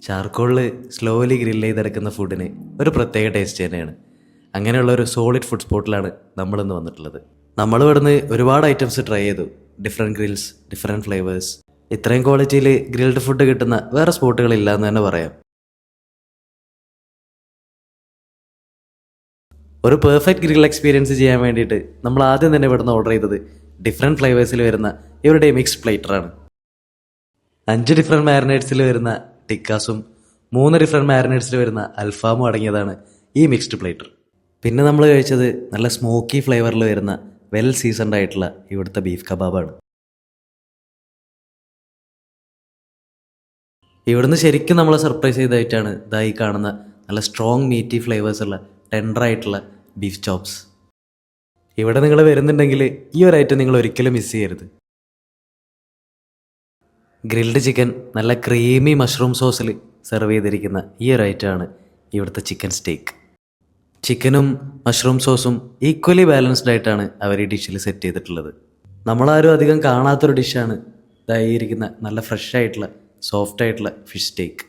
ചാർക്കോളിൽ slowly grill ചെയ്തെടുക്കുന്ന ഫുഡിന് ഒരു പ്രത്യേക ടേസ്റ്റ് തന്നെയാണ്. അങ്ങനെയുള്ള ഒരു സോളിഡ് ഫുഡ് സ്പോട്ടിലാണ് നമ്മളിന്ന് വന്നിട്ടുള്ളത്. നമ്മൾ ഇവിടുന്ന് ഒരുപാട് ഐറ്റംസ് ട്രൈ ചെയ്തു. Different grills, different flavours. ഇത്രയും ക്വാളിറ്റിയിൽ ഗ്രിൽഡ് ഫുഡ് കിട്ടുന്ന വേറെ സ്പോട്ടുകളില്ല എന്ന് തന്നെ പറയാം. ഒരു പെർഫെക്റ്റ് ഗ്രിൽ എക്സ്പീരിയൻസ് ചെയ്യാൻ വേണ്ടിയിട്ട് നമ്മൾ ആദ്യം തന്നെ ഇവിടുന്ന് ഓർഡർ ചെയ്തത് ഡിഫറെൻറ്റ് ഫ്ലേവേഴ്സിൽ വരുന്ന ഇവരുടെ മിക്സ്ഡ് പ്ലേറ്ററാണ്. 5 ഡിഫറെൻറ്റ് മാരിനേറ്റ്സിൽ വരുന്ന ടിക്കാസും 3 ഡിഫറെൻറ്റ് മാരിനേറ്റ്സിൽ വരുന്ന അൽഫാമും അടങ്ങിയതാണ് ഈ മിക്സ്ഡ് പ്ലേറ്റർ. പിന്നെ നമ്മൾ കഴിച്ചത് നല്ല സ്മോക്കി ഫ്ലേവറിൽ വരുന്ന വെൽ സീസൺഡ് ആയിട്ടുള്ള ഇവിടുത്തെ ബീഫ് കബാബാണ്. ഇവിടുന്ന് ശരിക്കും നമ്മളെ സർപ്രൈസ് ചെയ്തതായിട്ടാണ് ഇതായി കാണുന്ന നല്ല സ്ട്രോങ് മീറ്റി ഫ്ലേവേഴ്സ് ഉള്ള ടെൻഡറായിട്ടുള്ള ബീഫ് ചോപ്സ്. ഇവിടെ നിങ്ങൾ വരുന്നുണ്ടെങ്കിൽ ഈ ഒരു ഐറ്റം നിങ്ങൾ ഒരിക്കലും മിസ് ചെയ്യരുത്. ഗ്രിൽഡ് ചിക്കൻ നല്ല ക്രീമി മഷ്റൂം സോസിൽ സെർവ് ചെയ്തിരിക്കുന്ന ഈ ഒരു ഐറ്റമാണ് ഇവിടുത്തെ ചിക്കൻ സ്റ്റേക്ക്. ചിക്കനും മഷ്റൂം സോസും ഈക്വലി ബാലൻസ്ഡ് ആയിട്ടാണ് അവർ ഈ ഡിഷിൽ സെറ്റ് ചെയ്തിട്ടുള്ളത്. നമ്മളാരും അധികം കാണാത്തൊരു ഡിഷാണ് ഇതായിരിക്കുന്ന നല്ല ഫ്രഷ് ആയിട്ടുള്ള സോഫ്റ്റ് ആയിട്ടുള്ള ഫിഷ് സ്റ്റേക്ക്.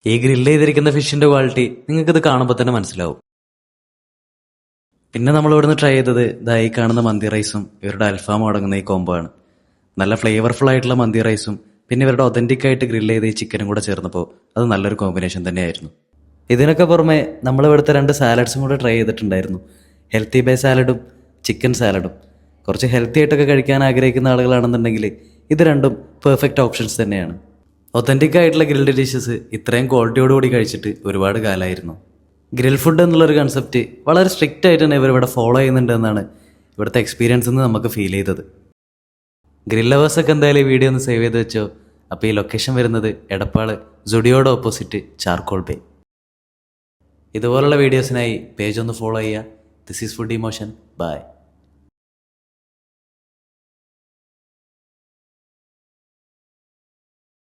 ഈ ഗ്രില്ല് ചെയ്തിരിക്കുന്ന ഫിഷിൻ്റെ ക്വാളിറ്റി നിങ്ങൾക്കിത് കാണുമ്പോൾ തന്നെ മനസ്സിലാവും. പിന്നെ നമ്മൾ ഇവിടുന്ന് ട്രൈ ചെയ്തത് ഇതായി കാണുന്ന മന്തി റൈസും ഇവരുടെ അൽഫാമും അടങ്ങുന്ന ഈ കോംബോ ആണ്. നല്ല ഫ്ലേവർഫുൾ ആയിട്ടുള്ള മന്തി റൈസും പിന്നെ ഇവരുടെ ഒതൻറ്റിക് ആയിട്ട് ഗ്രില്ല് ചെയ്ത ഈ ചിക്കനും കൂടെ ചേർന്നപ്പോൾ അത് നല്ലൊരു കോമ്പിനേഷൻ തന്നെയായിരുന്നു. ഇതിനൊക്കെ പുറമെ നമ്മൾ ഇവിടുത്തെ 2 സാലഡ്സും കൂടെ ട്രൈ ചെയ്തിട്ടുണ്ടായിരുന്നു. ഹെൽത്തി ബേ സാലഡും ചിക്കൻ സാലഡും. കുറച്ച് ഹെൽത്തി ആയിട്ടൊക്കെ കഴിക്കാൻ ആഗ്രഹിക്കുന്ന ആളുകളാണെന്നുണ്ടെങ്കിൽ ഇത് രണ്ടും പെർഫെക്റ്റ് ഓപ്ഷൻസ് തന്നെയാണ്. ഒതൻറ്റിക് ആയിട്ടുള്ള ഗ്രിൽഡ് ഡിഷസ് ഇത്രയും ക്വാളിറ്റിയോടുകൂടി കഴിച്ചിട്ട് ഒരുപാട് കാലമായിരുന്നു. ഗ്രിൽ ഫുഡ് എന്നുള്ളൊരു കൺസെപ്റ്റ് വളരെ സ്ട്രിക്റ്റ് ആയിട്ട് തന്നെ ഇവരിവിടെ ഫോളോ ചെയ്യുന്നുണ്ട് എന്നാണ് ഇവിടുത്തെ എക്സ്പീരിയൻസ് നിന്ന് നമുക്ക് ഫീൽ ചെയ്തത്. ഗ്രിൽ ലവേഴ്സൊക്കെ എന്തായാലും ഈ വീഡിയോ ഒന്ന് സേവ് ചെയ്ത് വെച്ചോ. അപ്പോൾ ഈ ലൊക്കേഷൻ വരുന്നത് എടപ്പാൾ സുഡിയോയുടെ ഓപ്പോസിറ്റ് ചാർക്കോൾ ബേ. ഇതുപോലുള്ള വീഡിയോസിനായി പേജ് ഒന്ന് ഫോളോ ചെയ്യുക. This is food emotion. By.